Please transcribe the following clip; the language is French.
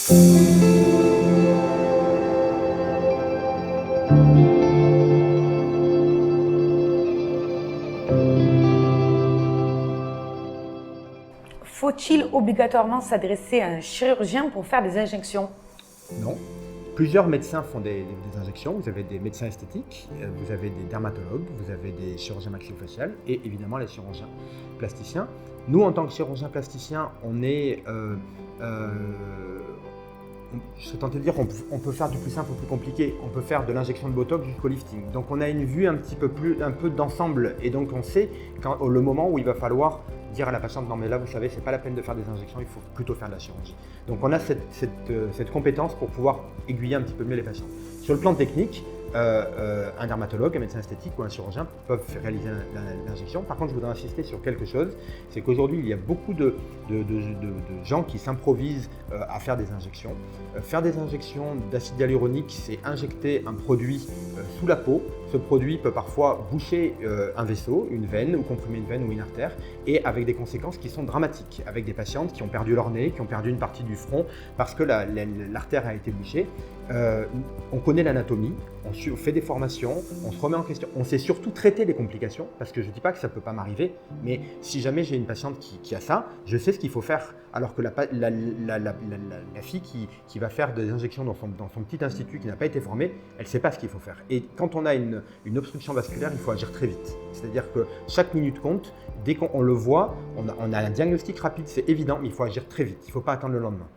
Faut-il obligatoirement s'adresser à un chirurgien pour faire des injections? Non. Plusieurs médecins font des injections. Vous avez des médecins esthétiques, vous avez des dermatologues, vous avez des chirurgiens maxillofaciales et évidemment les chirurgiens plasticiens. Nous, en tant que chirurgien plasticien, on est, je serais tenté de dire qu'on peut faire du plus simple au plus compliqué. On peut faire de l'injection de Botox jusqu'au lifting. Donc on a une vue un peu d'ensemble et donc on sait le moment où il va falloir dire à la patiente non mais là vous savez c'est pas la peine de faire des injections, il faut plutôt faire de la chirurgie. Donc on a cette compétence pour pouvoir aiguiller un petit peu mieux les patients. Sur le plan technique, un dermatologue, un médecin esthétique ou un chirurgien peuvent réaliser l'injection. Par contre, je voudrais insister sur quelque chose, c'est qu'aujourd'hui, il y a beaucoup de gens qui s'improvisent à faire des injections. Faire des injections d'acide hyaluronique, c'est injecter un produit sous la peau. Ce produit peut parfois boucher un vaisseau, une veine, ou comprimer une veine ou une artère, et avec des conséquences qui sont dramatiques, avec des patientes qui ont perdu leur nez, qui ont perdu une partie du front parce que l'artère a été bouchée. On connaît l'anatomie, on fait des formations, on se remet en question, on sait surtout traiter les complications, parce que je ne dis pas que ça ne peut pas m'arriver, mais si jamais j'ai une patiente qui a ça, je sais ce qu'il faut faire, alors que la fille qui va faire des injections dans son petit institut qui n'a pas été formée, elle ne sait pas ce qu'il faut faire. Et quand on a une obstruction vasculaire, il faut agir très vite. C'est-à-dire que chaque minute compte, dès qu'on le voit, on a un diagnostic rapide, c'est évident, mais il faut agir très vite, il ne faut pas attendre le lendemain.